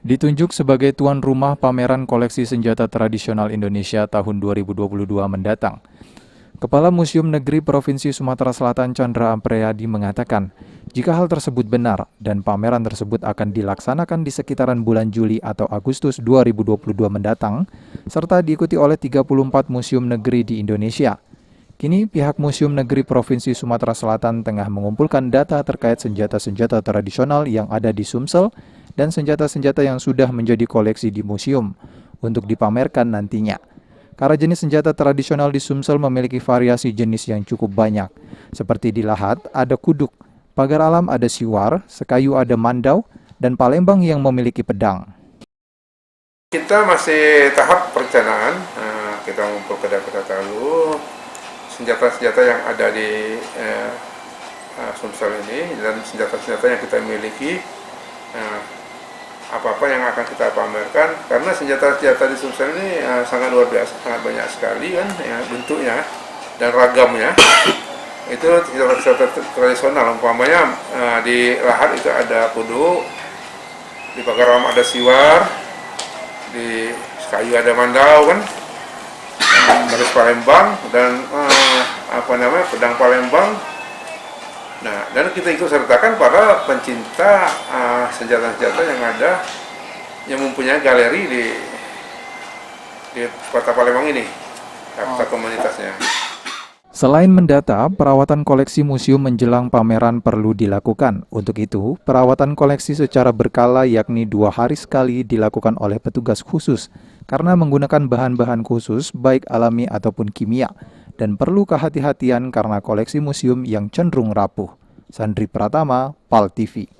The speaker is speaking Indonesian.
Ditunjuk sebagai tuan rumah pameran koleksi senjata tradisional Indonesia tahun 2022 mendatang. Kepala Museum Negeri Provinsi Sumatera Selatan Chandra Apreyadi mengatakan, jika hal tersebut benar dan pameran tersebut akan dilaksanakan di sekitaran bulan Juli atau Agustus 2022 mendatang, serta diikuti oleh 34 museum negeri di Indonesia. Kini pihak Museum Negeri Provinsi Sumatera Selatan tengah mengumpulkan data terkait senjata-senjata tradisional yang ada di Sumsel dan senjata-senjata yang sudah menjadi koleksi di museum untuk dipamerkan nantinya. Karena jenis senjata tradisional di Sumsel memiliki variasi jenis yang cukup banyak. Seperti di Lahat ada kuduk, Pagar Alam ada siwar, Sekayu ada mandau, dan Palembang yang memiliki pedang. Kita masih tahap perencanaan, kita mengumpulkan data dulu senjata-senjata yang ada di Sumsel ini dan senjata-senjata yang kita miliki, apa-apa yang akan kita pamerkan, karena senjata-senjata di Sumsel ini sangat luar biasa, sangat banyak sekali kan ya, bentuknya dan ragamnya. Itu senjata-senjata tradisional, umpamanya di Lahat itu ada kuduk, di Pagar Alam ada siwar, di Sekayu ada mandau kan, terus Palembang dan pedang Palembang. Nah, dan kita ikut sertakan para pencinta senjata-senjata yang ada, yang mempunyai galeri di kota Palembang ini, kota komunitasnya. Selain mendata, perawatan koleksi museum menjelang pameran perlu dilakukan. Untuk itu, perawatan koleksi secara berkala yakni 2 hari sekali dilakukan oleh petugas khusus karena menggunakan bahan-bahan khusus baik alami ataupun kimia dan perlu kehati-hatian karena koleksi museum yang cenderung rapuh. Sandri Pratama, PAL TV.